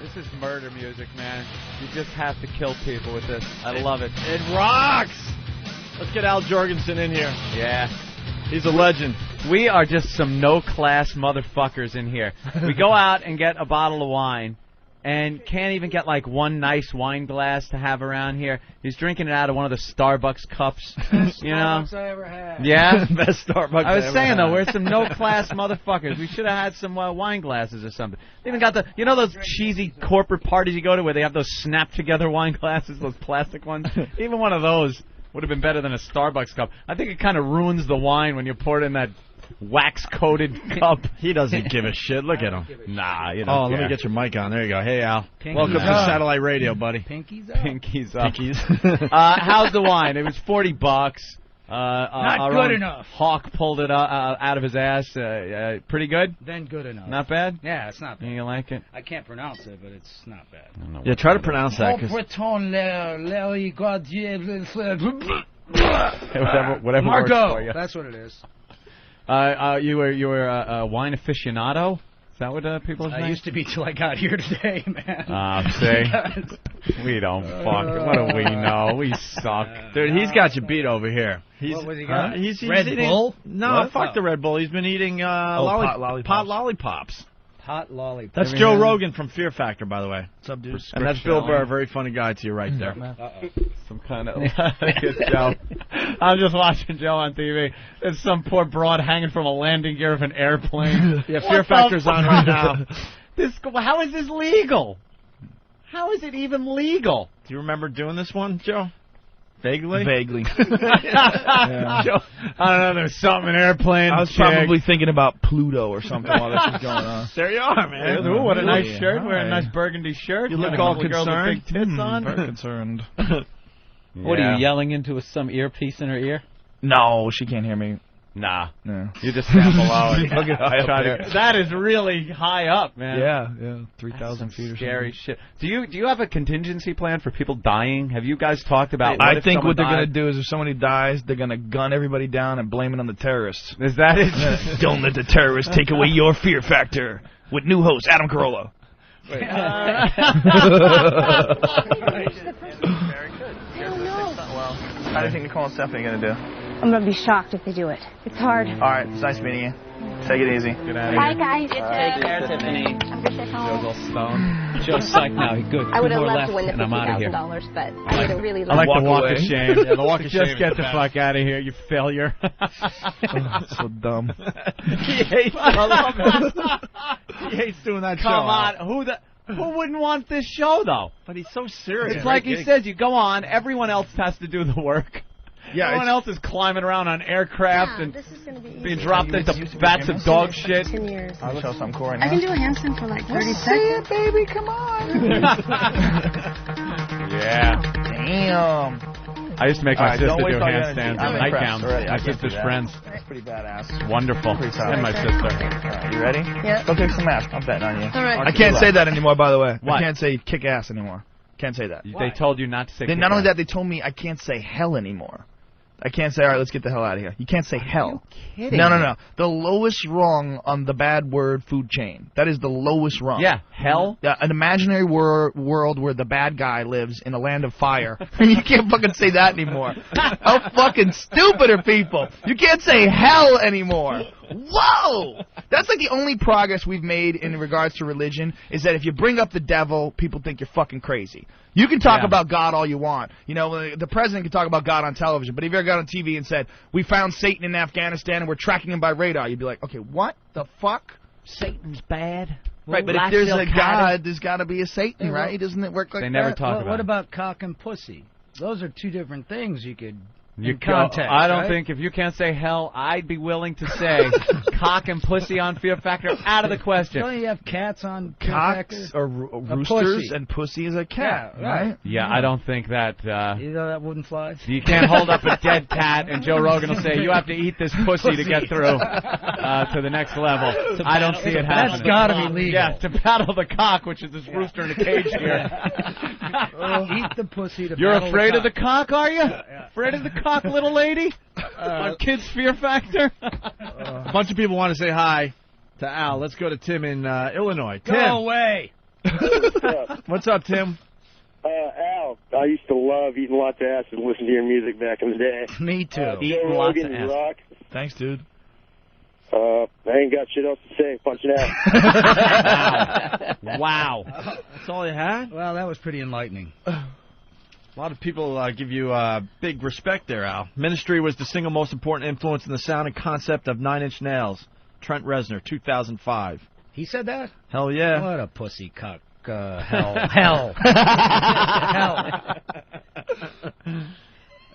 This is murder music, man. You just have to kill people with this. I love it. It rocks! Let's get Al Jourgensen in here. Yeah. He's a legend. We are just some no-class motherfuckers in here. We go out and get a bottle of wine and can't even get, like, one nice wine glass to have around here. He's drinking it out of one of the Starbucks cups. You know? Starbucks I ever had. Yeah? Best Starbucks I was ever saying, had. though, we're some no-class motherfuckers. We should have had some wine glasses or something. They even got the, you know those cheesy corporate parties you go to where they have those snap-together wine glasses, those plastic ones? Even one of those would have been better than a Starbucks cup. I think it kind of ruins the wine when you pour it in that wax-coated cup. He doesn't give a shit. Look at him. Nah, you don't Oh, care. let me get your mic on. There you go. Hey, Al. Pinkies Welcome to up. Satellite Radio, buddy. Pinkies up. Pinkies up. Pinkies. How's the wine? It was $40. Not good enough. Hawk pulled it out of his ass. Pretty good? Then good enough. Not bad? Yeah, it's not bad. You like it? I can't pronounce it, but it's not bad. Yeah, try to pronounce that. Whatever Margot. works for you. That's what it is. You were a wine aficionado? Is that what people are saying? I used to be till I got here today, man. See? We don't fuck. What do we know? We suck. Dude, he's got you beat over here. What was he got? He's Red eating, Bull? No, What? fuck the Red Bull. He's been eating pot lollipops. pot lollipops. Hot lollipop. That's Joe Rogan from Fear Factor, by the way. What's up, dude? And that's Bill Burr, a very funny guy to you right there. Some kind of Joe. I'm just watching Joe on TV. There's some poor broad hanging from a landing gear of an airplane. Yeah, Fear Factor's on right now. How is this legal? How is it even legal? Do you remember doing this one, Joe? Vaguely? Vaguely. Joe, I don't know. There's something in airplane. I was probably thinking about Pluto or something while this was going on. There you are, man. Ooh, what a nice Yeah. shirt. Wearing a nice burgundy shirt. You look Got a all couple of girls with concerned. big tits on. Very concerned. What are you yelling into some earpiece in her ear? No, she can't hear me. Nah. No. You just stand below and Fucking high up try there. to. That is really high up, man. Yeah, 3,000 feet or Scary something. shit. Do you have a contingency plan for people dying? Have you guys talked about? I think what they're going to do is if somebody dies, they're going to gun everybody down and blame it on the terrorists. Is that it? Don't let the terrorists take away your fear factor. With new host, Adam Carolla. Very good. Well, how do you think Nicole and Stephanie are going to do? I'm going to be shocked if they do it. It's hard. All right, it's nice meeting you. Take it easy. Get out of Bye, here. guys. Take care, Tiffany. I'm going to Joe's home. all stoned. Joe's psyched now. Good. I would have Two more loved left, to win the and I'm out of here. $50,000, but I would have really I like loved the walk away. of shame. Yeah, the walk of shame Just is get the the best. fuck out of here, you failure. So dumb. He hates He hates doing that show. Come on, who wouldn't want this show though? But he's so serious. It's like he says, you go on, everyone else has to do the work. Yeah, Everyone else is climbing around on aircraft and this is going to be being easy. dropped into vats of dog shit. 10 years. I'll show something cool right now. I can do a handstand for like 30 seconds. baby, come on. Yeah. Damn. I used to make my All right, sister don't do waste all your handstands energy. on I'm night impressed gowns. already. I My can't do sister's that. friends. That's pretty badass. It's wonderful. Pretty solid. And my sister. All right, you ready? Yeah. Go kick some ass. I'm betting on you. All right. I can't say that anymore, by the way. What? I can't say kick ass anymore. Can't say that. They told you not to say. Then not only that, they told me I can't say hell anymore. I can't say, all right, let's get the hell out of here. You can't say hell. kidding No. The lowest rung on the bad word food chain. That is the lowest rung. Yeah, hell. An imaginary world where the bad guy lives in a land of fire. And you can't fucking say that anymore. How fucking stupid are people? You can't say hell anymore. Whoa! That's like the only progress we've made in regards to religion is that if you bring up the devil, people think you're fucking crazy. You can talk about God all you want. You know, the president can talk about God on television, but if you ever got on TV and said, we found Satan in Afghanistan and we're tracking him by radar, you'd be like, okay, what the fuck? Satan's bad. Right, but if there's a God, there's got to be a Satan, right? Doesn't it work like They that? never talk about What it. about cock and pussy? Those are two different things you could You in context. I don't right? think if you can't say hell, I'd be willing to say cock and pussy on Fear Factor out of the question. Don't you have cats on Fear Cocks Factor? are roosters pussy. and pussy is a cat, Yeah, right? Yeah, I don't think that. You know that wouldn't fly? You can't hold up a dead cat and Joe Rogan will say, you have to eat this pussy to get through to the next level. I don't see it happening. That's got to be legal. Yeah, to battle the cock, which is this rooster in a cage here. Eat the pussy to You're battle afraid the of the cock, are you? Afraid of the cock, little lady? On Kids Fear Factor? A bunch of people want to say hi to Al. Let's go to Tim in Illinois. Tim. Go away. What's up? What's up, Tim? Al, I used to love eating lots of ass and listening to your music back in the day. Me too. Eating Joe lots of Rogan, ass. rock. Thanks, dude. I ain't got shit else to say. Punching out. Wow. That's all you had? Well, that was pretty enlightening. A lot of people give you big respect there, Al. Ministry was the single most important influence in the sound and concept of Nine Inch Nails. Trent Reznor, 2005. He said that? Hell yeah. What a pussy cuck. Hell.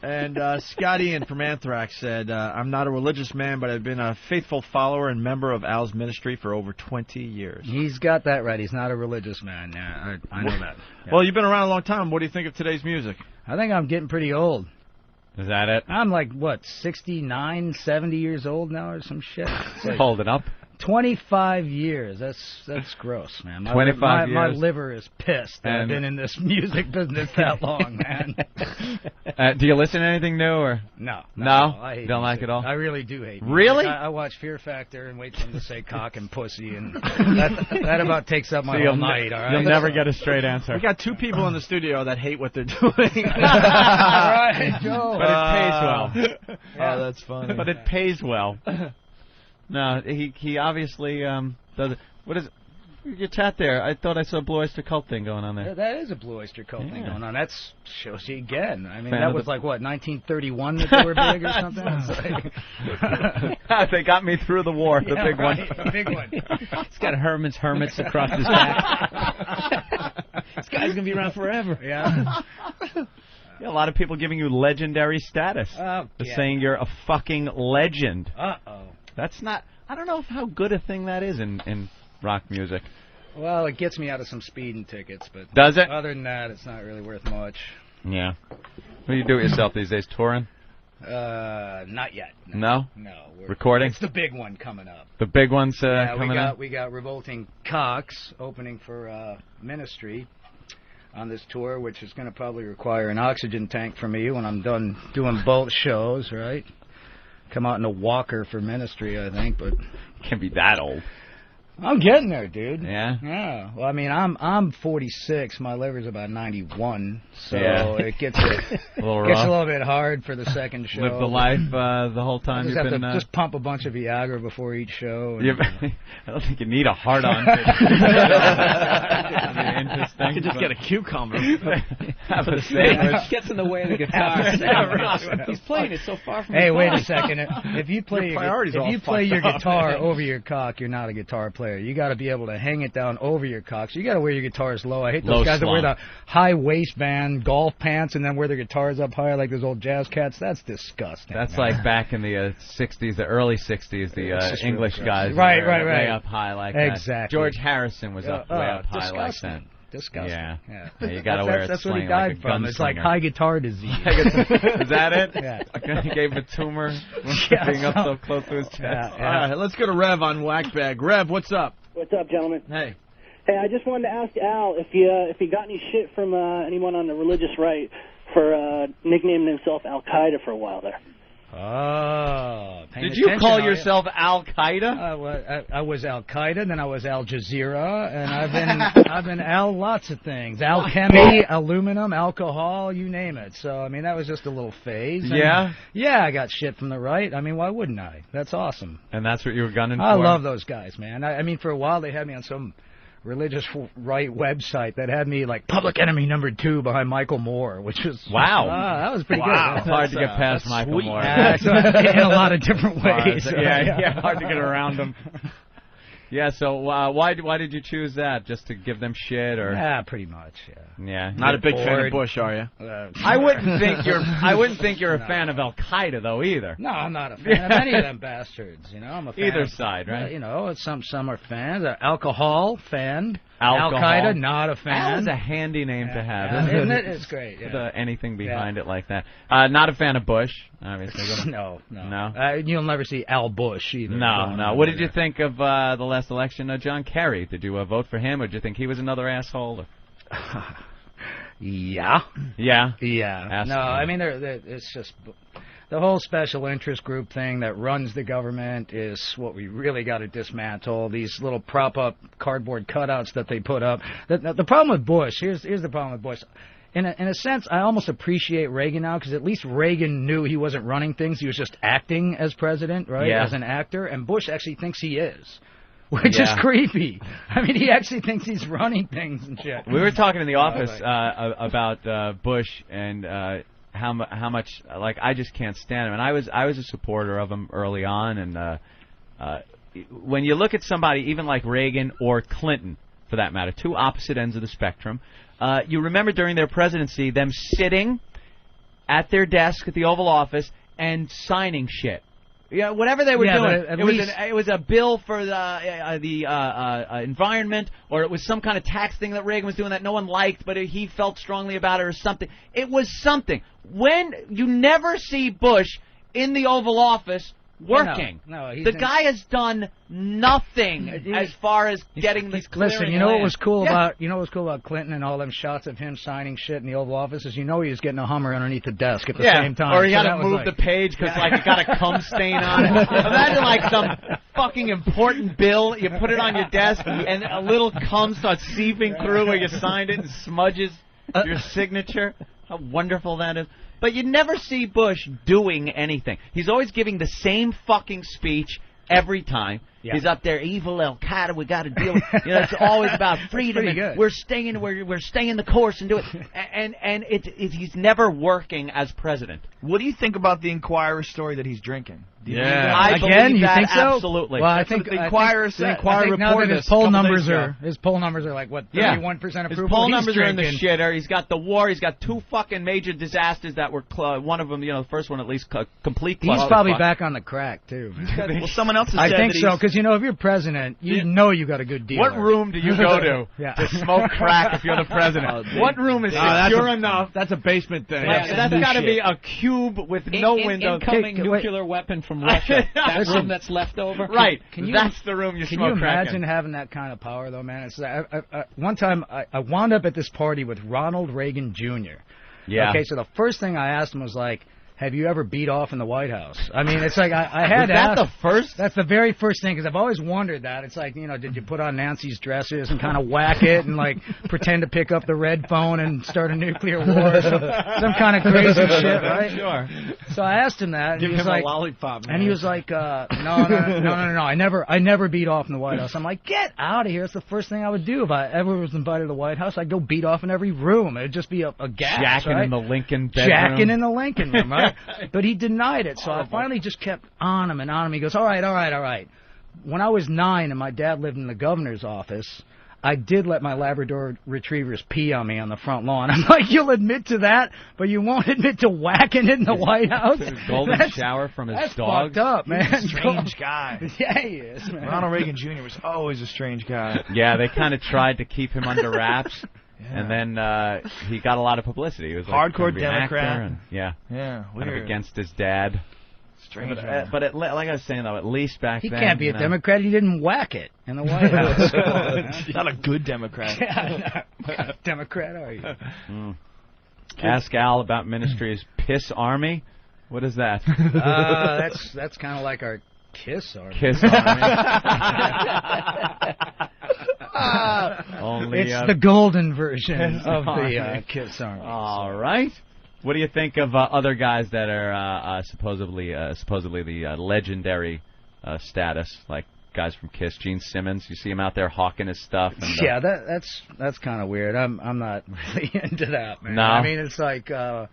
And Scott Ian from Anthrax said, I'm not a religious man, but I've been a faithful follower and member of Al's ministry for over 20 years. He's got that right. He's not a religious man. Yeah, I know that. Yeah. Well, you've been around a long time. What do you think of today's music? I think I'm getting pretty old. Is that it? I'm like, what, 69, 70 years old now or some shit? It's like Hold it up. 25 years. That's gross, man. 25 My years. liver is pissed that I've been in this music business that long, man. Do you listen to anything new or? No. I hate don't music. like it all? I really do hate music. Really? I watch Fear Factor and wait for them to say cock and pussy, and that about takes up my whole night, all right? You'll never get a straight answer. We got two people in the studio that hate what they're doing. All right, Joe. But it pays well. Oh, that's funny. But it pays well. No, he obviously does it. What is it? Your chat there? I thought I saw a Blue Oyster Cult thing going on there. That is a Blue Oyster Cult thing going on. That shows you again. I mean, Fan that of was the- like, what, 1931 that they were big or something? It's like... They got me through the war, the big one. The big one. He's got Herman's Hermits across his back. This guy's going to be around forever. Yeah. Yeah, a lot of people giving you legendary status. Oh, They're saying you're a fucking legend. Uh-oh. That's not... I don't know how good a thing that is in rock music. Well, it gets me out of some speeding tickets, but... Does it? Other than that, it's not really worth much. Yeah. What do you do with yourself these days? Touring? Not yet. No? No. Recording? It's the big one coming up. The big one's coming up? We got Revolting Cocks opening for Ministry on this tour, which is going to probably require an oxygen tank for me when I'm done doing both shows, right? Come out in a walker for Ministry, I think, but... Can't be that old. I'm getting there, dude. Yeah? Yeah. Well, I mean, I'm 46. My liver's about 91, so Yeah. it gets A little gets rough. a little bit hard for the second show. Live the life the whole I time just you've have been... to just pump a bunch of Viagra before each show. And, I don't think you need a hard-on. Interesting. You could just get a cucumber. Have a sandwich. Gets in the way of the guitar. He's playing it so far from Hey, his wait a body. second. If you play Your priorities if all you play fucked your up. guitar over your cock, you're not a guitar player. You got to be able to hang it down over your cock. So you got to wear your guitars low. I hate those Low guys that wear slung. the high waistband golf pants and then wear their guitars up high like those old jazz cats. That's disgusting. That's man. like back in the 60s, the early 60s, the It's just English really guys. Right, were right. Way up high like that. Exactly. George Harrison was up way up high like that. disgusting. Disgusting. Yeah. Yeah. You got to wear it That's what sling he like died a from. It's like gunslinger. high guitar disease. Is that it? Yeah. He gave him a tumor Yeah, being up so close to his chest. Yeah, All right, let's go to Rev on Whackbag. Rev, what's up? What's up, gentlemen? Hey. Hey, I just wanted to ask Al if he got any shit from anyone on the religious right for nicknaming himself Al Qaeda for a while there. Oh. Did you call yourself Al Qaeda? I was Al Qaeda, then I was Al Jazeera, and I've been Al lots of things. Alchemy, aluminum, alcohol, you name it. So I mean that was just a little phase. And Yeah? Yeah, I got shit from the right. I mean, why wouldn't I? That's awesome. And that's what you were gunning I for? love those guys, man. I mean, for a while they had me on some religious right website that had me like public enemy #2 behind Michael Moore, which was Wow. that was pretty Wow. good. It's hard to get past Michael sweet. Moore. Yeah, so in a lot of different ways. Yeah, hard to get around him. Yeah, so why did you choose that? Just to give them shit, or? Yeah, pretty much. Yeah. Yeah. Not a big fan bored. of Bush, are you? I wouldn't think you're a fan of Al Qaeda though either. No, I'm not a fan of any of them bastards. You know, I'm a fan Either of, side, right? You know, some are fans. Alcohol fan. Alcohol. Al Qaeda, not a Al fan. is a handy name to have, Yeah, isn't it? It's great. Yeah. With anything behind it like that. Not a fan of Bush, obviously. No. No? You'll never see Al Bush either. No. What did you think of the last election? John Kerry. Did you vote for him, or did you think he was another asshole? Yeah. Yeah. Yeah. Asshole. No, I mean, it's just... the whole special interest group thing that runs the government is what we really got to dismantle. These little prop-up cardboard cutouts that they put up. The problem with Bush, here's the problem with Bush. In a sense, I almost appreciate Reagan now because at least Reagan knew he wasn't running things. He was just acting as president, right, as an actor. And Bush actually thinks he is, which is creepy. I mean, he actually thinks he's running things and shit. We were talking in the office about Bush and how much, like, I just can't stand him. And I was a supporter of him early on. And when you look at somebody, even like Reagan or Clinton, for that matter, two opposite ends of the spectrum, you remember during their presidency them sitting at their desk at the Oval Office and signing shit. Yeah, whatever they were doing. It was a bill for the environment, or it was some kind of tax thing that Reagan was doing that no one liked, but he felt strongly about it or something. It was something. When you never see Bush in the Oval Office working. No, the guy has done nothing as far as getting this clearing. Listen, you know what was cool about Clinton and all them shots of him signing shit in the Oval Office is he was getting a Hummer underneath the desk at the same time. Or he had to move the page because like it got a cum stain on it. Imagine like some fucking important bill, you put it on your desk and a little cum starts seeping through where you signed it and smudges your signature. How wonderful that is. But you never see Bush doing anything. He's always giving the same fucking speech every time. Yeah. He's up there, evil Al-Qaeda, we got to deal with. It's always about freedom. And we're staying the course and do it. And he's never working as president. What do you think about the Inquirer story that he's drinking? I Again, believe you that think so? Absolutely. Well, I think the Inquirer said. Now that his poll numbers are like what 31% approval. His poll numbers are in the shitter. He's got the war. He's got two fucking major disasters that were one of them. The first one at least complete. He's probably back on the crack too. Well, someone else has said I think so because if you're president, you got a good deal. What room do you go to to smoke crack if you're the president? What room is secure enough? That's a basement thing. That's got to be a cube with no window. Incoming nuclear weapon from Russia. That room that's left over. Right. That's the room you smoke crack in. Can you imagine having that kind of power, though, man? It's one time I wound up at this party with Ronald Reagan Jr. Yeah. Okay, so the first thing I asked him was like, have you ever beat off in the White House? I mean, it's like I had to ask. That the first? That's the very first thing, because I've always wondered that. It's like, did you put on Nancy's dresses and kind of whack it and, like, pretend to pick up the red phone and start a nuclear war or some kind of crazy shit, right? Sure. So I asked him that. And Give he was him like, a lollipop, man. And he was like, no, I never beat off in the White House. I'm like, get out of here. It's the first thing I would do if I ever was invited to the White House. I'd go beat off in every room. It would just be a gas, Jacking right? in the Lincoln bedroom. Jacking in the Lincoln room, right? But he denied it, so I finally just kept on him and on him. He goes, all right. When I was 9 and my dad lived in the governor's office, I did let my Labrador retrievers pee on me on the front lawn. I'm like, you'll admit to that, but you won't admit to whacking it in the White House? Golden shower from his dog. That's fucked up, man. He's a strange guy. Yeah, he is, man. Ronald Reagan Jr. was always a strange guy. Yeah, they kind of tried to keep him under wraps. Yeah. And then he got a lot of publicity. He was like hardcore Democrat. And, yeah, kind of against his dad. Strange. But like I was saying, though, at least back then... He can't be a Democrat. He didn't whack it in the White House. Not a good Democrat. What kind of Democrat are you? Ask Al about Ministry's Piss Army. What is that? That's kind of like our Kiss Army. Kiss Army. It's the golden version of the Kiss Army. All right. What do you think of other guys that are supposedly the legendary status, like guys from Kiss? Gene Simmons, you see him out there hawking his stuff. And, yeah, that's kind of weird. I'm not really into that, man. No? I mean, it's like, well,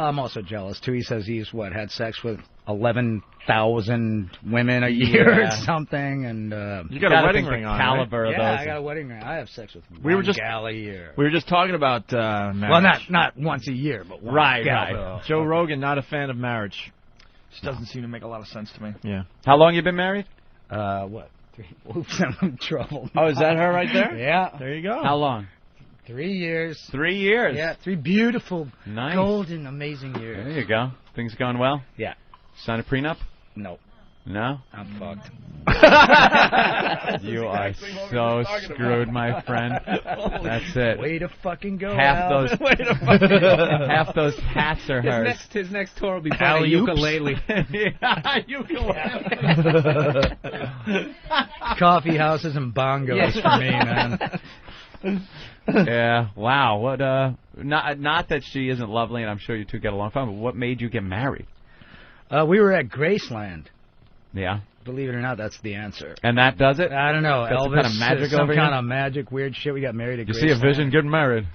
I'm also jealous too. He says he's had sex with 11,000 women a year or something, and you got a wedding ring on, caliber right? of those. I got a wedding ring. I have sex with one gal a year. We were just talking about marriage. Well, not once a year, but one gal. Right. Joe Rogan, not a fan of marriage. Just doesn't seem to make a lot of sense to me. Yeah. How long you been married? What? 3. Oops, I'm in trouble. Oh, is that her right there? Yeah. There you go. How long? 3 years. 3 years? Yeah, 3 beautiful, nice, golden, amazing years. There you go. Things going well? Yeah. Sign a prenup? No. No? I'm fucked. You are so screwed, my friend. That's it. Way to fucking go, Half Al. those half those hats are hers. His next tour will be playing a ukulele. Coffee houses and bongos for me, man. Yeah. Wow. What? Not that she isn't lovely, and I'm sure you two get along fine. But what made you get married? We were at Graceland. Yeah. Believe it or not, that's the answer. And that does it? I don't know. That's Elvis, kind of magic some over kind here? of magic, weird shit. We got married at You Graceland. see a vision, get married.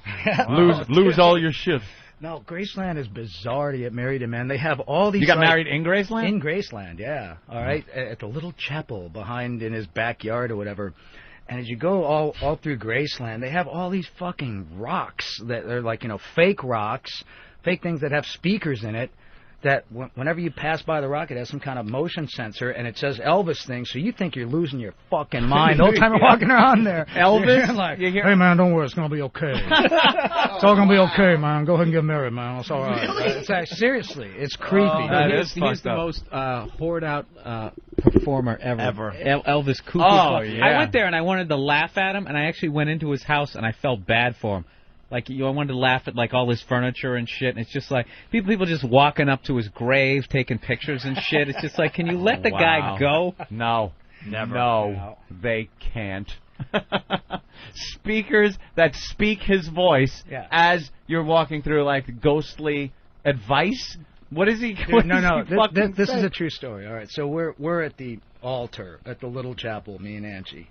lose all your shit. No, Graceland is bizarre to get married in, man. They have all these... You got married in Graceland? In Graceland, yeah. All right? At the little chapel behind in his backyard or whatever. And as you go all through Graceland, they have all these fucking rocks that are like, fake rocks, fake things that have speakers in it, that whenever you pass by the rock, it has some kind of motion sensor, and it says Elvis things, so you think you're losing your fucking mind the whole time you're walking around there. Elvis? You're like, hey, man, don't worry, it's going to be okay. It's all going to be okay, man. Go ahead and get married, man. It's all right. Really? Seriously, it's creepy. He's the most whored out performer ever. Elvis Cooper. Oh, yeah. I went there and I wanted to laugh at him, and I actually went into his house and I felt bad for him. Like, I wanted to laugh at, like, all his furniture and shit, and it's just like, people just walking up to his grave, taking pictures and shit. It's just like, can you let the guy go? No. Never. No, they can't. Speakers that speak his voice as you're walking through, like, ghostly advice? What is he? This is a true story. All right, so we're at the altar at the little chapel, me and Angie.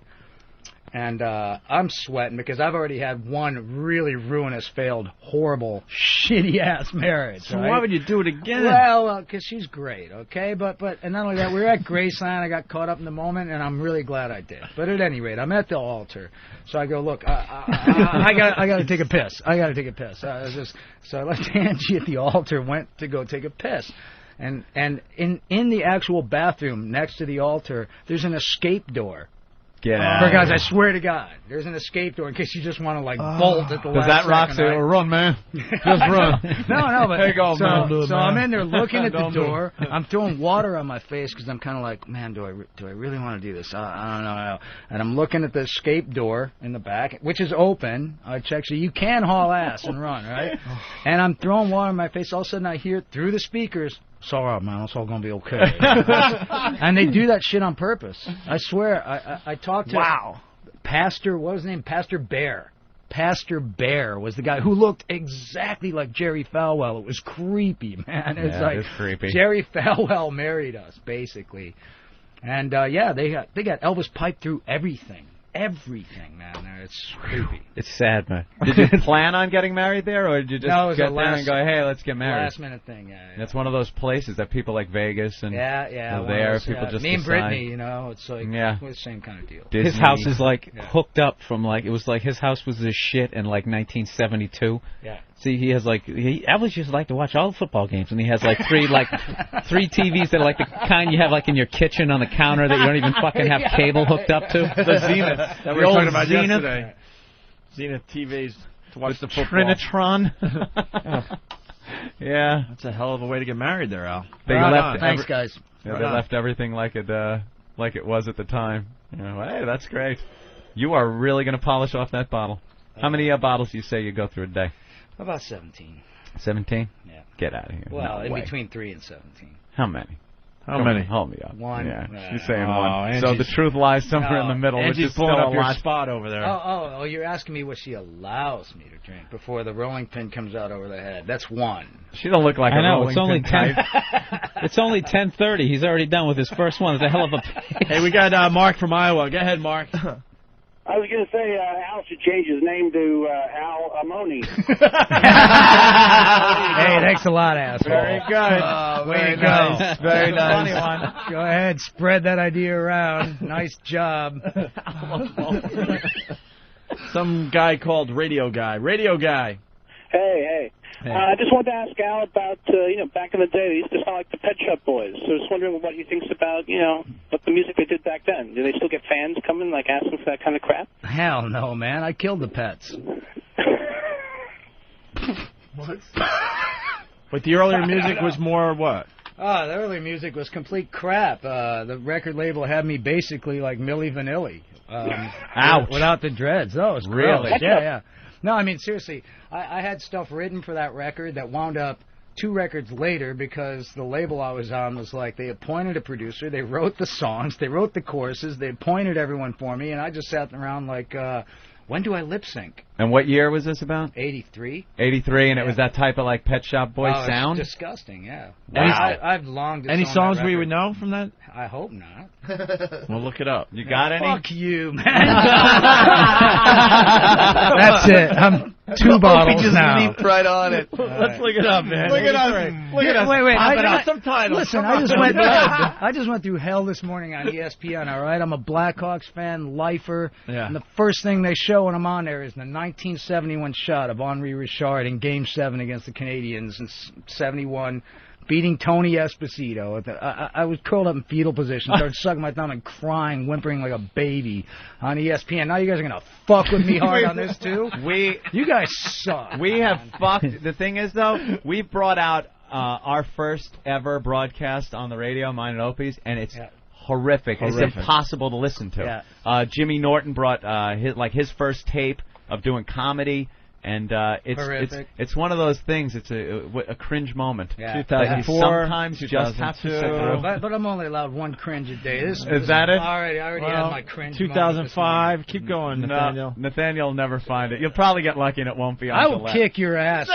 And I'm sweating because I've already had one really ruinous, failed, horrible, shitty-ass marriage. So right? why would you do it again? Well, because she's great, okay? But and not only that, we were at Graceland. I got caught up in the moment, and I'm really glad I did. But at any rate, I'm at the altar. So I go, look, I got to take a piss. I got to take a piss. So I left Angie at the altar, went to go take a piss. And in the actual bathroom next to the altar, there's an escape door. Get out. For guys, I swear to God, there's an escape door in case you just want to, like, bolt at the last Does that rock second, say, right? run, man? Just run. No, but There you go, man. so I'm in there looking at the Don't do it. door. I'm throwing water on my face because I'm kind of like, man, do I really want to do this? I don't know. And I'm looking at the escape door in the back, which is open. I check, so you can haul ass and run, right? And I'm throwing water on my face. All of a sudden, I hear through the speakers, it's all right, man. It's all going to be okay. And they do that shit on purpose. I swear. I talked to Pastor, what was his name? Pastor Bear. Pastor Bear was the guy who looked exactly like Jerry Falwell. It was creepy, man. It's creepy. Jerry Falwell married us, basically. And, they got Elvis piped through everything. Everything, man. It's creepy. It's sad, man. Did you plan on getting married there, or did you just get there and go, hey, let's get married? Last minute thing, yeah. That's one of those places that people like Vegas and are there. those, People just me and decide. Brittany, it's like we're the same kind of deal. Disney. His house is like hooked up from like, it was like his house was this shit in like 1972. Yeah. See, he has like, Elvis used to like to watch all the football games, and he has like three TVs that are like the kind you have like in your kitchen on the counter that you don't even fucking have cable hooked up to. The Zenith that we were talking about yesterday. Zenith TVs to watch the football. Trinitron. Yeah. That's a hell of a way to get married there, Al. They left Thanks, guys. Yeah, they left everything like it was at the time. Hey, that's great. You are really going to polish off that bottle. How many bottles do you say you go through a day? About 17. 17? Yeah. Get out of here. Well, no in way. between 3 and 17. How many? How many? Hold me up. 1. Yeah, she's saying 1. Angie's, So the truth lies somewhere in the middle, which Angie's is still pulling a up your lot. spot over there. Oh, you're asking me what she allows me to drink before the rolling pin comes out over the head. That's 1. She don't look like I a know, rolling it's only pin 10. type. It's only 10:30. He's already done with his first one. It's a hell of a pace. Hey, we got Mark from Iowa. Go ahead, Mark. I was going to say Al should change his name to Al Amoni. Hey, thanks a lot, asshole. Very good. Way to nice. go. Very nice. Funny one. Go ahead, spread that idea around. Nice job. Some guy called Radio Guy. Radio Guy. Hey. I just wanted to ask Al about, back in the day, they used to sound like the Pet Shop Boys. So I was wondering what he thinks about, what the music they did back then. Do they still get fans coming, like, asking for that kind of crap? Hell no, man. I killed the pets. But the earlier music was more what? Oh, the early music was complete crap. The record label had me basically like Milli Vanilli. Ouch. Without the dreads. Oh, it was Really? gross. Yeah. No, I mean, seriously, I had stuff written for that record that wound up 2 records later because the label I was on was like, they appointed a producer, they wrote the songs, they wrote the choruses, they appointed everyone for me, and I just sat around like, when do I lip sync? And what year was this about? 83. 83, and it was that type of like Pet Shop Boys sound? It's disgusting, yeah. Wow. I've longed to Any song songs that we record. would know from that? I hope not. We'll look it up. You got any? Fuck you, man. That's it. I'm 2 bottles We just now. leaped right on it. Let's look it up, man. Look at us. Look at us. Wait. Pop out some titles. Listen, Come I just went through hell this morning on ESPN. All right, I'm a Blackhawks fan, lifer, Yeah. and the first thing they show when I'm on there is the 1971 shot of Henri Richard in Game 7 against the Canadiens in '71. Beating Tony Esposito. I was curled up in fetal position, started sucking my thumb and crying, whimpering like a baby on ESPN. Now you guys are going to fuck with me hard on this, too? You guys suck. We have fucked. The thing is, though, we've brought out our first ever broadcast on the radio, mine and Opie's, and it's horrific. It's impossible to listen to. Yeah. Jimmy Norton brought his first tape of doing comedy. And it's one of those things. It's a cringe moment. Yeah. 2004, sometimes you just have to sit through. But I'm only allowed 1 cringe a day. Is that it? I already had my cringe. 2005. Keep going, Nathaniel. Nathaniel will never find it. You'll probably get lucky and it won't be on I will Gillette. kick your ass.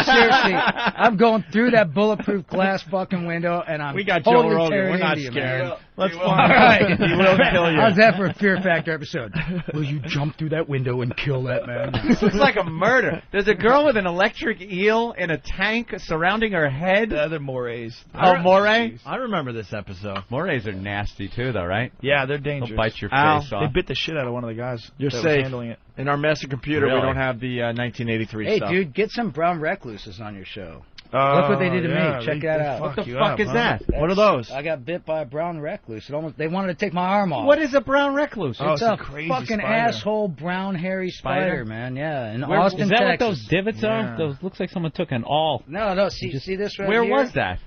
Seriously, I'm going through that bulletproof glass fucking window, and I'm We got totally Joe Rogan. tearing We're not into you, scared. man. Let's All find right. He will kill you. How's that for a Fear Factor episode? Will you jump through that window and kill that man? This looks like a murder. There's a girl with an electric eel in a tank surrounding her head. They're morays. Oh, moray? I remember this episode. Morays are nasty too, though, right? Yeah, they're dangerous. They'll bite your Al, face off. They bit the shit out of one of the guys. You're that was safe. handling it. In our master computer, Really? we don't have the 1983 Hey, stuff. dude, get some brown recluses on your show. Look what they did to me. Check that out. What the fuck is that? What are those? I got bit by a brown recluse. They wanted to take my arm off. What is a brown recluse? It's it's a a crazy fucking spider. asshole brown hairy spider, man. Yeah, in Austin, Is that Texas. what those divots are? Yeah. Those looks like someone took an awl. No. See this right Where here? was that?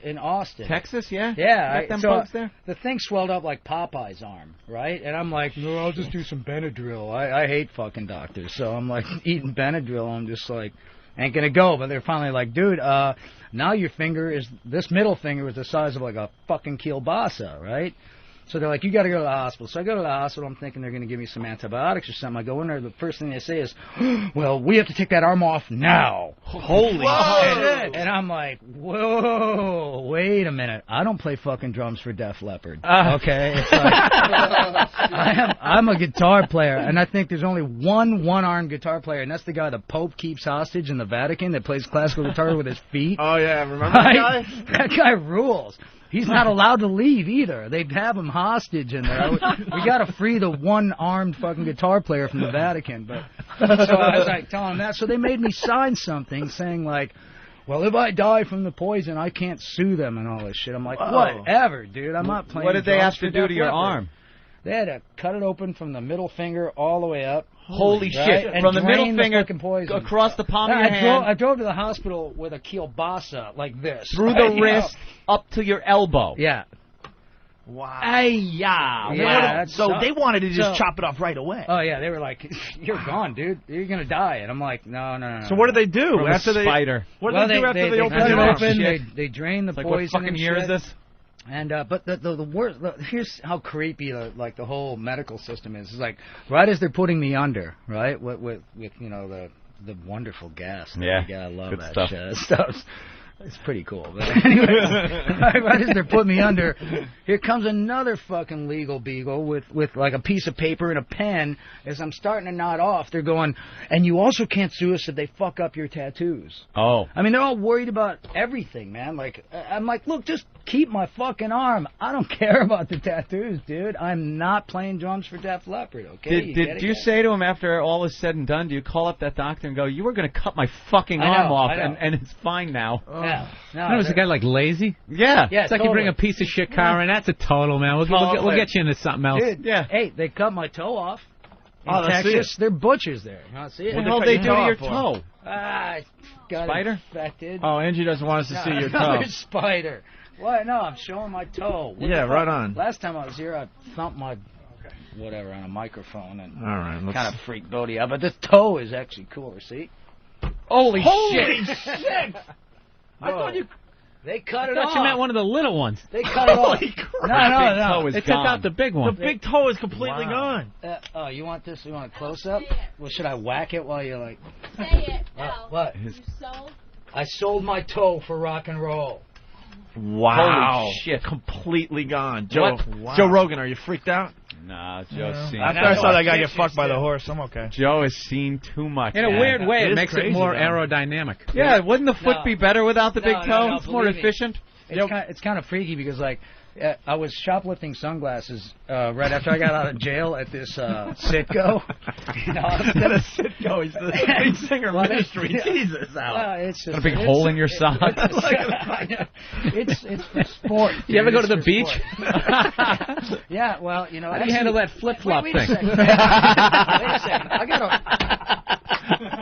In Austin. Texas, yeah? Yeah, Got them so folks there? the thing swelled up like Popeye's arm, right? And I'm like, no, I'll just do some Benadryl. I hate fucking doctors, so I'm like eating Benadryl. I'm just like, ain't gonna go. But they're finally like, dude, now your this middle finger was the size of like a fucking kielbasa, right? So they're like, you got to go to the hospital. So I go to the hospital. I'm thinking they're going to give me some antibiotics or something. I go in there. The first thing they say is, well, we have to take that arm off now. Holy shit. And I'm like, whoa, wait a minute. I don't play fucking drums for Def Leppard. Okay? It's like, I'm a guitar player, and I think there's only one-armed guitar player, and that's the guy the Pope keeps hostage in the Vatican that plays classical guitar with his feet. Oh, yeah. Remember that guy? That guy rules. He's not allowed to leave either. They'd have him hostage in there. We got to free the one-armed fucking guitar player from the Vatican. But so I was like telling him that. So they made me sign something saying like, well, if I die from the poison, I can't sue them and all this shit. I'm like, whatever, dude. I'm not playing. What did they have drums to for do Def to your Leppard. arm? They had to cut it open from the middle finger all the way up. Holy right? shit. And From the middle drain finger fucking poison. across the palm of your I hand, drove to the hospital with a kielbasa like this. through right? the wrist, up to your elbow. Yeah. Wow. Yeah, that So sucked. they wanted to just So- chop it off right away. Oh yeah, they were like, "You're gone, dude. You're gonna die." And I'm like, "No." So what did they do From a after they? spider. What did they do after they opened cut your it arm? open? They drained the It's like, poison. what fucking and year shit. is this? And but the worst. Here's how creepy the whole medical system is. It's like right as they're putting me under, right, with you know the wonderful gas. Yeah, I love good that stuff. shit. That stuff's it's pretty cool. But anyway, right as they're putting me under, here comes another fucking legal beagle with like a piece of paper and a pen. As I'm starting to nod off, they're going, and you also can't sue us if they fuck up your tattoos. Oh. I mean, they're all worried about everything, man. Like, I'm like, look, just keep my fucking arm. I don't care about the tattoos, dude. I'm not playing drums for Def Leppard, okay? Did you say to him after all is said and done, do you call up that doctor and go, you were going to cut my fucking arm off, and it's fine now? Yeah. No, was the guy like lazy? Yeah. Yeah, It's like you bring a piece of shit car in. That's a total, man. We'll get you into something else. Dude, hey, they cut my toe off. In let's see Texas, they're butchers there. You want to see it? What the hell did they do to your toe toe? Ah, got Spider? infected. Oh, Angie doesn't want us to see your toe. Another spider. What? No, I'm showing my toe. What Yeah, the fuck? right on. Last time I was here, I thumped my whatever on a microphone and All right, let's... kind of freaked Bodie out. But this toe is actually cooler. See? Holy shit! I thought you... They cut I it thought off. you meant one of the little ones. They cut it off. Holy crap. No. They took out the big one. The big toe is completely gone. Oh, you want this? You want a close up? Well, should I whack it while you're like? Say it. Al. What? You sold? I sold my toe for rock and roll. Wow. Holy shit. Completely gone. Joe, Wow. Joe Rogan, are you freaked out? Nah, Joe's seen. After I saw that guy get fucked by the horse, I'm okay. Joe has seen too much. In a man. weird way, It it is makes it crazy, more though. aerodynamic. Yeah, wouldn't the foot No. be better without the big No, toe? no, It's more believe me. efficient. It's kind of freaky because like I was shoplifting sunglasses right after I got out of jail at this Citgo. You know, Instead of Sitgo, he's the lead singer of Ministry. Jesus, Al. It's just Got a big hole in your sock. It's for sport. You ever dude. go to It's the for beach? sport. Yeah, well, you know. How do you handle that flip-flop wait thing? a second. Wait a second. I got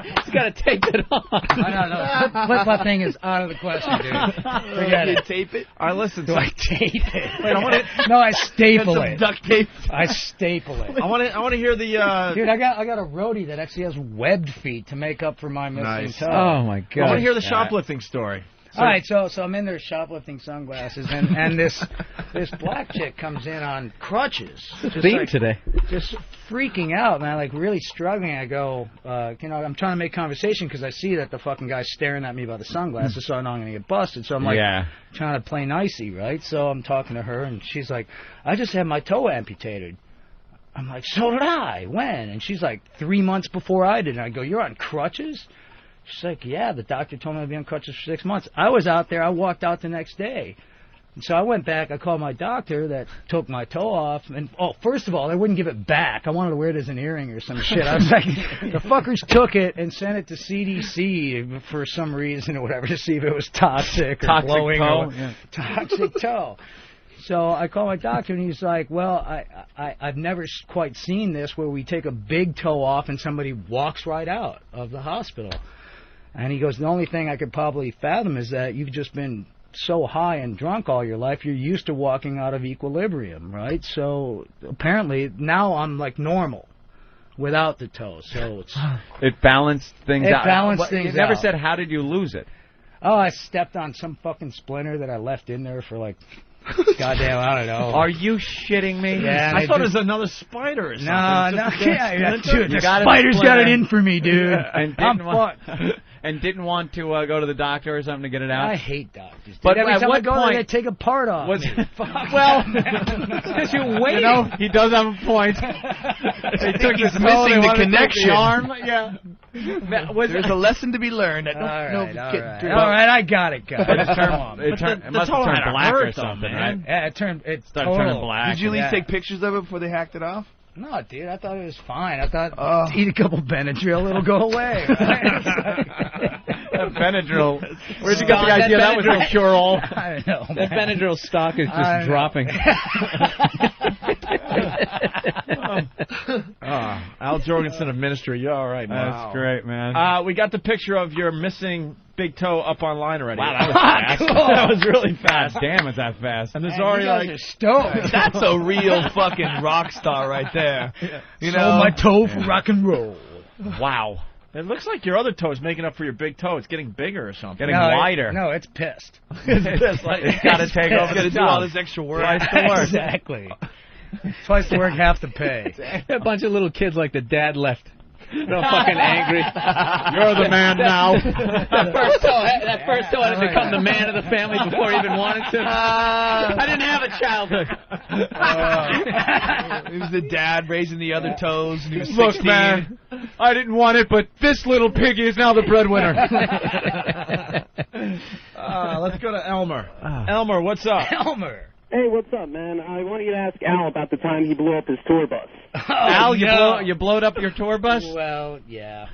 He's got to take it off. no. Flip-flop thing is out of the question, dude. Forget it. Tape it? I listen. Do I tape it? Wait, I want to. No, I staple Some it. duct tape. I staple it. I want to hear the. Dude, I got a roadie that actually has webbed feet to make up for my missing Nice. toe. Oh, my God. I want to hear the shoplifting story. All right, so I'm in there shoplifting sunglasses, and this black chick comes in on crutches, Theme today. just freaking out, man, like really struggling. I go, you know, I'm trying to make conversation because I see that the fucking guy's staring at me by the sunglasses, so I know I'm gonna get busted. So I'm like, trying to play nicey, right? So I'm talking to her, and she's like, I just had my toe amputated. I'm like, so did I. When? And she's like, 3 months before I did. And I go, you're on crutches? She's like, yeah, the doctor told me I'd be on crutches for 6 months. I was out there. I walked out the next day. And so I went back. I called my doctor that took my toe off. And, first of all, they wouldn't give it back. I wanted to wear it as an earring or some shit. I was like, the fuckers took it and sent it to CDC for some reason or whatever to see if it was toxic or glowing. Toxic toe. So I called my doctor, and he's like, well, I've never quite seen this where we take a big toe off and somebody walks right out of the hospital. And he goes, the only thing I could probably fathom is that you've just been so high and drunk all your life, you're used to walking out of equilibrium, right? So apparently now I'm like normal without the toe. So it's It balanced things out. It balanced things You never out. said, how did you lose it? Oh, I stepped on some fucking splinter that I left in there for like, goddamn, I don't know. Are you shitting me? Yeah, I thought it was another spider or something. No, Just a damn splinter? dude, the got it spider's got it splinter. in for me, dude. And I'm didn't want, fucked. and didn't want to go to the doctor or something to get it out? I hate doctors. Dude. But every at time what I go point- there, they take a part off Was me. Fuck well, because you're waiting. You know, he does have a point. They took his toe, missing they the wanted to take connection. The arm. Yeah. There's a lesson to be learned. All right, kid- all right, I got it, guys. But it Come turned, on. it, turned, the it must toe have had turned to black or hurt, though, something, man. right? Yeah, it Started turning black. Did you at least Yeah. take pictures of it before they hacked it off? No, dude, I thought it was fine. I thought eat a couple Benadryl, it'll go away. Benadryl. Where'd you get the idea that was a cure-all? I don't know. That man. Benadryl stock is I just know. dropping. Al Jourgensen of Ministry, you're all right, man. That's great, man. We got the picture of your missing big toe up online already. Wow, that was fast. That was really fast. Damn, is that fast? And there's Man, already you guys like are stoned. That's a real fucking rock star right there. You know, Sold my toe for rock and roll. Wow. it looks like your other toe is making up for your big toe. It's getting bigger or something. Getting wider. No, it's pissed. It's like It's got to take over got to the do all job. this extra work. Twice the work. Exactly. Twice the work, half the pay. A bunch of little kids like the dad left. They're all fucking angry. You're the man now. That first toe had to become the man of the family before he even wanted to. I didn't have a childhood. It was the dad raising the other toes, and he was 16. Look, man, I didn't want it, but this little piggy is now the breadwinner. Let's go to Elmer. Elmer, what's up? Elmer. Hey, what's up, man? I wanted you to ask Al about the time he blew up his tour bus. Al, you blowed up your tour bus? Well, yeah.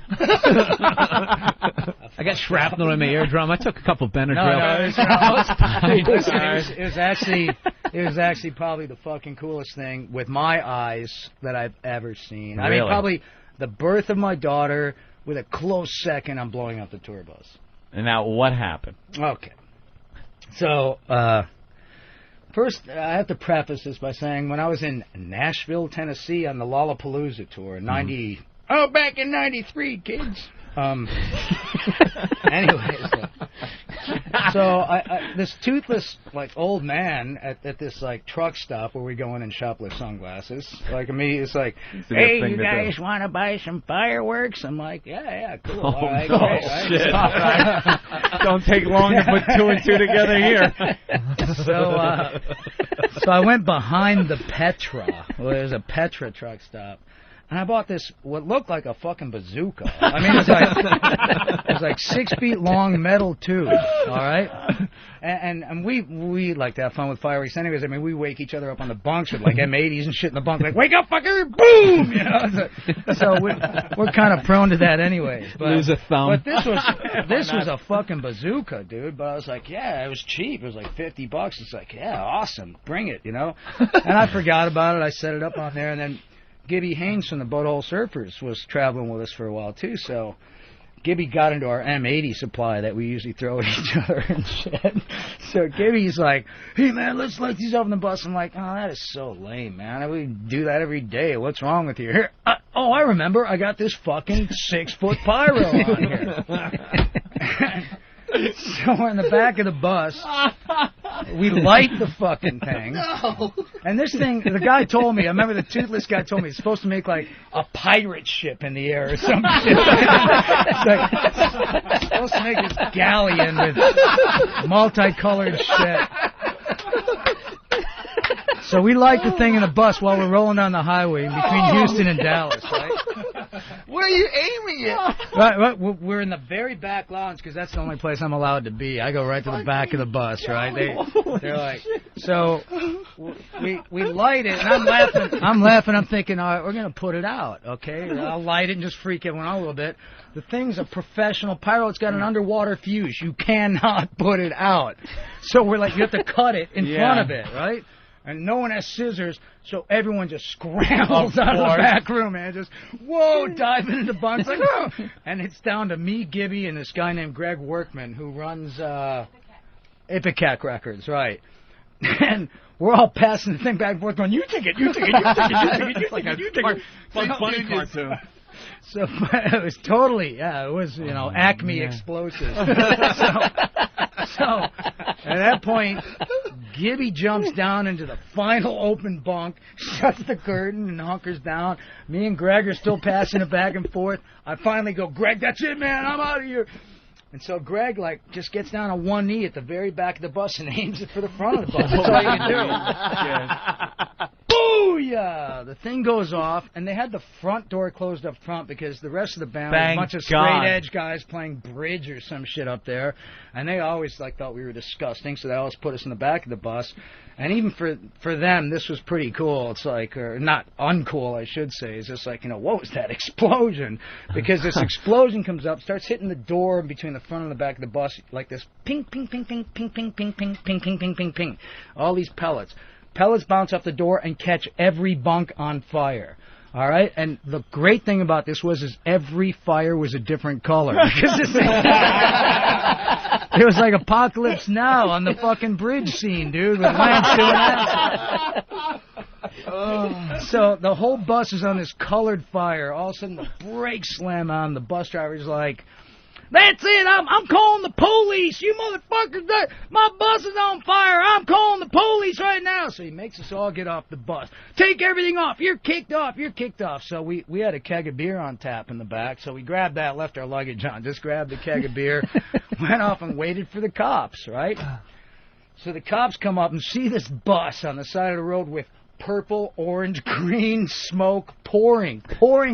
I got shrapnel in my eardrum. I took a couple Benadryl. No, Fine. it was actually probably the fucking coolest thing with my eyes that I've ever seen. I mean, Really? probably the birth of my daughter with a close second on blowing up the tour bus. And now what happened? Okay. So, First, I have to preface this by saying when I was in Nashville, Tennessee on the Lollapalooza tour, back in 93, kids. Anyways, so this toothless old man at this truck stop where we go in and shoplift sunglasses. It's like, hey, you guys want to buy some fireworks? I'm like, yeah, cool. All right, great, shit! Right. Don't take long to put 2 and 2 together here. So I went behind the Petra. Well, there's a Petra truck stop. And I bought this, what looked like a fucking bazooka. I mean, it was like 6 feet long metal tube, all right? And we like to have fun with fireworks anyways. I mean, we wake each other up on the bunks with M80s and shit in the bunk, like, wake up, fucker, boom! You know? So we're kind of prone to that anyways. But, lose a thumb. But this was a fucking bazooka, dude. But I was like, yeah, it was cheap. It was like $50. It's like, yeah, awesome, bring it, you know? And I forgot about it. I set it up on there, and then Gibby Haynes from the Butthole Surfers was traveling with us for a while, too, so Gibby got into our M80 supply that we usually throw at each other and shit. So Gibby's like, hey, man, let's light these up on the bus. I'm like, oh, that is so lame, man. We do that every day. What's wrong with you? Here, I remember. I got this fucking 6-foot pyro on here. So we're in the back of the bus. We light the fucking thing. No. And this thing, the guy told me, I remember the toothless guy told me it's supposed to make like a pirate ship in the air or some shit. It's supposed to make this galleon with multicolored shit. So we light the thing in the bus while we're rolling down the highway between Houston and Dallas, right? Where are you aiming at? Right, we're in the very back lounge because that's the only place I'm allowed to be. I go right to the back of the bus, right? They're like, so we light it, and I'm laughing. I'm thinking, all right, we're gonna put it out, okay? I'll light it and just freak everyone out a little bit. The thing's a professional pyro. It's got an underwater fuse. You cannot put it out. So we're like, you have to cut it in front of it, right? And no one has scissors, so everyone just scrambles out of the back room, man. Just, diving into bunks, like, oh! And it's down to me, Gibby, and this guy named Greg Workman, who runs Ipecac Records, right? And we're all passing the thing back and forth going, you take it, you take it, you take it, you take it, you take it, you take it. Bugs Bunny cartoon. So it was totally, it was, Acme explosives. So at that point, Gibby jumps down into the final open bunk, shuts the curtain, and hunkers down. Me and Greg are still passing it back and forth. I finally go, Greg, that's it, man, I'm out of here. And so Greg, just gets down on one knee at the very back of the bus and aims it for the front of the bus. That's all you can do. Booyah! The thing goes off, and they had the front door closed up front because the rest of the band was a bunch of straight-edge guys playing bridge or some shit up there, and they always thought we were disgusting, so they always put us in the back of the bus. And even for them, this was pretty cool. It's like, or not uncool, I should say. It's just like, what was that explosion? Because this explosion comes up, starts hitting the door between the front and the back of the bus, like this ping, ping, ping, ping, ping, ping, ping, ping, ping, ping, ping, ping, ping. All these pellets. Pellets bounce off the door and catch every bunk on fire. All right? And the great thing about this is every fire was a different color. Because it was like Apocalypse Now on the fucking bridge scene, dude, with Lance doing that. So the whole bus is on this colored fire. All of a sudden the brakes slam on. The bus driver's like, that's it, I'm calling the police, you motherfuckers, my bus is on fire, I'm calling the police right now. So he makes us all get off the bus. Take everything off, you're kicked off, you're kicked off. So we had a keg of beer on tap in the back, so we grabbed that, left our luggage on, just grabbed the keg of beer, went off and waited for the cops, right? So the cops come up and see this bus on the side of the road with purple, orange, green smoke pouring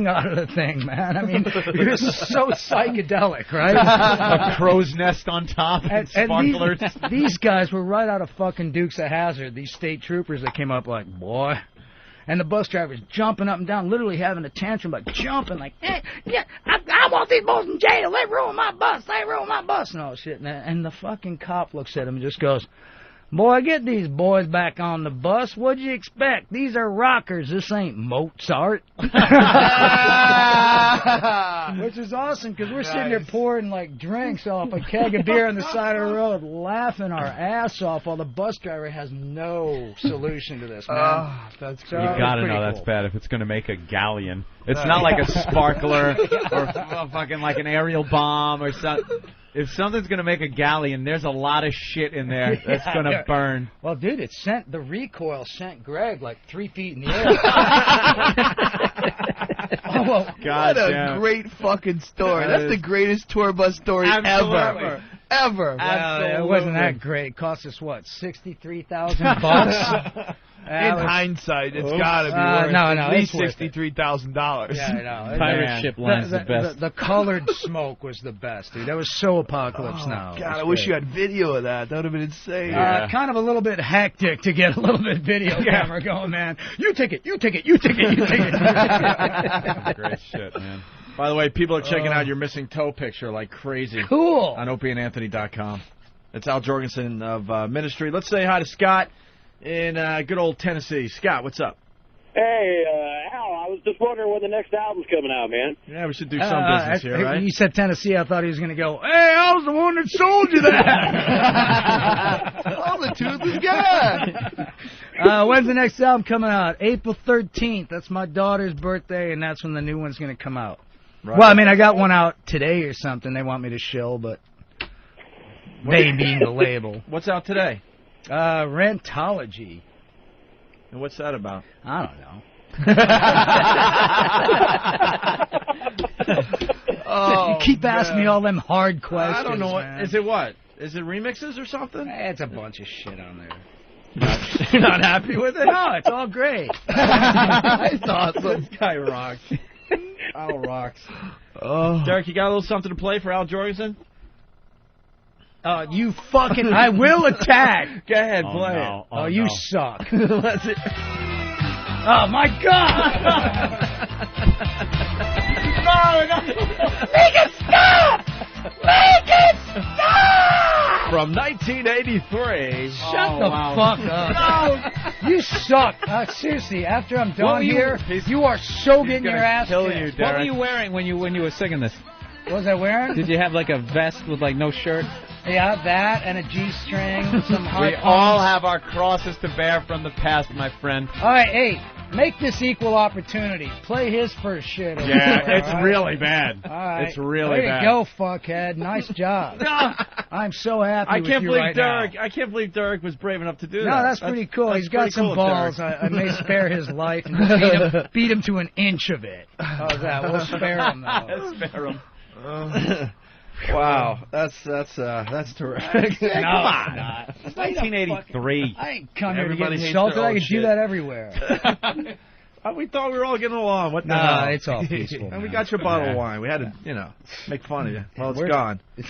out of the thing, man. I mean, it was so psychedelic, right? A crow's nest on top and sparklers. These guys were right out of fucking Dukes of Hazzard, these state troopers that came up like, boy. And the bus driver's jumping up and down, literally having a tantrum, like jumping, like, I want these boys in jail. They ruined my bus. And all shit. And the fucking cop looks at him and just goes, Boy, get these boys back on the bus. What'd you expect? These are rockers. This ain't Mozart. Which is awesome, because we're sitting there pouring, like, drinks off a keg of beer on the side of the road, laughing our ass off while the bus driver has no solution to this, man. That's You gotta know that's bad if it's gonna make a galleon. It's not like a sparkler or fucking like an aerial bomb or something. If something's gonna make a galleon, there's a lot of shit in there that's gonna burn. Well, dude, the recoil sent Greg like 3 feet in the air. What a great fucking story. That's the greatest tour bus story ever. Ever. Well, it wasn't that great. It cost us, what, $63,000? In hindsight, it's got to be worth at least $63,000. Yeah, I know. Pirate ship line's the best. The colored smoke was the best, dude. That was so Apocalypse Now. God, I wish you had video of that. That would have been insane. Kind of a little bit hectic to get a little bit video camera going, man. You take it, you take it, you take it, you take it. Great shit, man. By the way, people are checking out your missing toe picture like crazy. Cool. On opieandanthony.com. It's Al Jourgensen of Ministry. Let's say hi to Scott in good old Tennessee. Scott, what's up? Hey, Al, I was just wondering when the next album's coming out, man. Yeah, we should do some business here, right? When you said Tennessee, I thought he was going to go, hey, I was the one that sold you that. I'm the toothless guy. When's the next album coming out? April 13th. That's my daughter's birthday, and that's when the new one's going to come out. Right. Well, I mean, I got one out today or something. They want me to shill, but they being the label. What's out today? Rentology. And what's that about? I don't know. You keep asking me all them hard questions. I don't know. Man. Is it what? Is it remixes or something? It's a bunch of shit on there. You're not happy with it? No, it's all great. It's awesome. This guy rocks. Al rocks. Derek, you got a little something to play for Al Jourgensen? You fucking... I will attack. Go ahead, play it. Oh, you suck. Let's see. Oh, my God. No. Make it stop. Make it stop. From 1983. Shut the fuck up. No. You suck. Seriously, after I'm done here, you are so getting your ass kicked. What were you wearing when you were singing this? What was I wearing? Did you have like a vest with like no shirt? Yeah, that and a G-string. Some hard We all have our crosses to bear from the past, my friend. All right, hey, make this equal opportunity. Play his first shit. Yeah, it's really bad. All right. It's really bad. There you go, fuckhead. Nice job. I'm so happy with you right now. I can't believe Derek was brave enough to do that. No, that's pretty cool. He's got some balls. I may spare his life and beat him to an inch of it. How's that? We'll spare him, though. Spare him. Wow, that's terrific. No, come on. it's 1983. I ain't come here to Everybody get hates insulted. their I own can shit. do that everywhere. We thought we were all getting along. What the hell? Nah, it's all peaceful. And we got your bottle of wine. We had to, make fun of you. Well, it's gone. It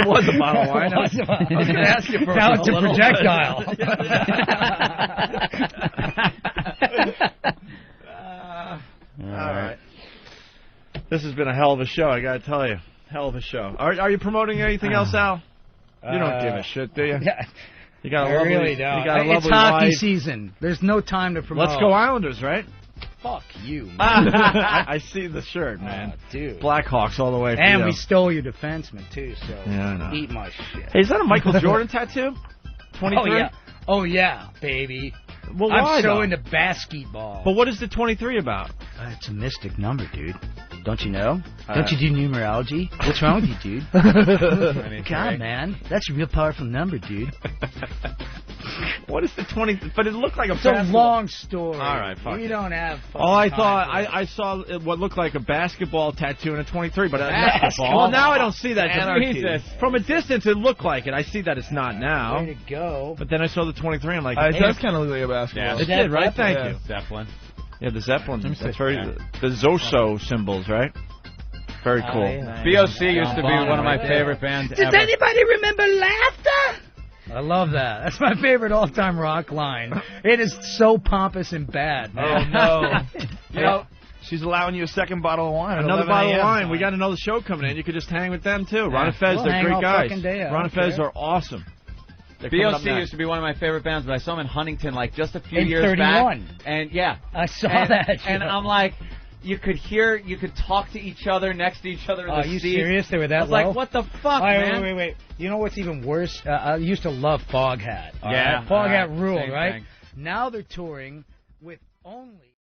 was a bottle of wine. I was going to ask you for now it's a projectile. All right. This has been a hell of a show, I got to tell you. Hell of a show. Are you promoting anything else, Al? You don't give a shit, do you? Yeah. You got a I lovely, really don't. You got a It's lovely hockey wife. season. There's no time to promote. Let's go Islanders, right? Fuck you, man. I see the shirt, man. Dude. Blackhawks all the way. For And you. we stole your defenseman, too, so Yeah, I know. eat my shit. Hey, is that a Michael Jordan tattoo? 23? Oh, yeah, baby. Well, why, I'm so though? into basketball. But what is the 23 about? It's a mystic number, dude. Don't you know? Don't you do numerology? What's wrong with you, dude? God, man. That's a real powerful number, dude. What is the 20? But it looked like a It's a basketball. long story. All right, fuck We it. don't have Oh, I time thought for it. I saw what looked like a basketball tattoo and a 23, but Basketball? well, now I don't see that. Jesus. From a distance, it looked like it. I see that it's not now. Way to go. But then I saw the 23. I'm like, It hey, does kind of look like a basketball. it did, right? Thank Yeah. you. Zeppelin. Yeah, the Zeppelin. That's very the Zoso symbols, right? Very cool. BOC used to be one of my favorite bands ever. anybody remember Laughter? I love that. That's my favorite all-time rock line. It is so pompous and bad, man. Oh, no. You know, she's allowing you a second bottle of wine. at Another 11 bottle of a.m. wine. We got another show coming in. You could just hang with them, too. Ron and Fez, We'll they're hang great all guys. fucking day, I Ron and don't Fez care. are awesome. They're coming up BOC next. used to be one of my favorite bands, but I saw them in Huntington like just a few In years 31. back. And yeah, I saw and, that. And I'm like, you could talk to each other next to each other in the Are you seats. serious? They were that I was low? like, what the fuck, man? Wait. You know what's even worse? I used to love Foghat. Yeah, Foghat ruled, same right? thing. Now they're touring with only